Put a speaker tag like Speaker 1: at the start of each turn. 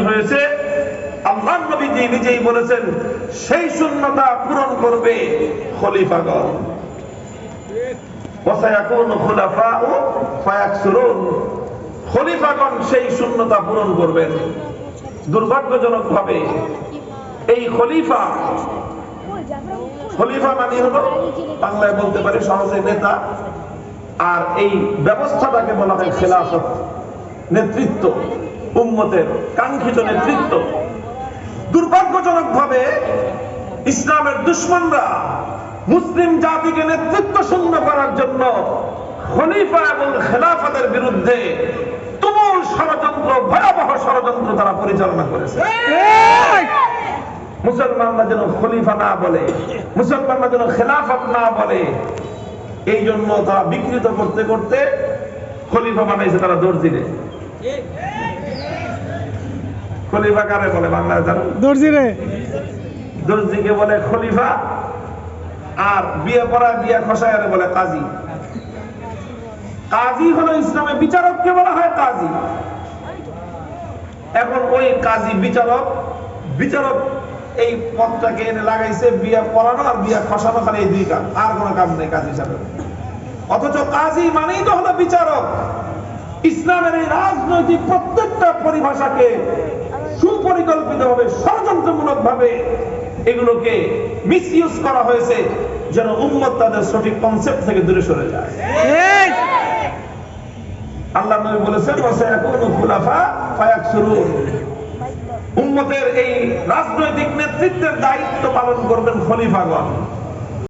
Speaker 1: হয়েছে, আল্লাহর নবী নিজেই বলেছেন সেই শূন্যতা পূরণ করবে খলিফাগণ। ওয়াসায়াকুনু খুলাফাউ ফায়াকসুরুন, খলিফাগণ সেই শূন্যতা পূরণ করবেন। দুর্ভাগ্যজনকভাবে এই খলিফা মানে হলো বাংলায় বলতে পারি সহজে নেতা, আর এই ব্যবস্থাটাকে বলা হয় খেলাফত, নেতৃত্ব, উম্মতের কাঙ্ক্ষিত নেতৃত্ব। দুর্ভাগ্যজনকভাবে ইসলামের দুশমনরা মুসলিম জাতিকে নেতৃত্ব শূন্য করার জন্য খলিফা এবং খেলাফতের বিরুদ্ধে তুমুল ষড়যন্ত্র, ভয়াবহ ষড়যন্ত্র তারা পরিচালনা করেছে। মুসলমানরা যেন খলিফা না বলে, মুসলমানরা যেন খেলাফত না বলে, এই জন্য তারা বিকৃত করতে করতে খলিফা বানাইছে তারা দর্জিরে। খলিফা কারে বলে বাংলায় জানো? দর্জিরে। দর্জিকে বলে খলিফা, আর বিয়ে পড়া বিয়ে খসায়ারে বলে কাজী। কাজী হলো ইসলামে বিচারককে বলা হয় কাজী। এখন ওই কাজী বিচারক এই পদটাকে এনে লাগাইছে বিয়ে পড়ানো আর বিয়ে খসানো, খালি এই দুই কাজ, আর কোনো কাজ নেই কাজী হিসাবে। অথচ কাজী মানেই তো হলো বিচারক। ইসলামের এই রাজনৈতিক প্রত্যেকটা পরিভাষাকে সুপরিকল্পিতভাবে ষড়যন্ত্রমূলক ভাবে এগুলোকে মিসইউজ করা হয়েছে যেন উম্মত তাদের সঠিক কনসেপ্ট থেকে দূরে সরে যায়। আল্লাহ নবী বলেছেন ওয়াসায়াকুনু খুলাফা ফায়াকসুরুন, উম্মতের এই রাজনৈতিক নেতৃত্বের দায়িত্ব পালন করবেন খলিফাগণ।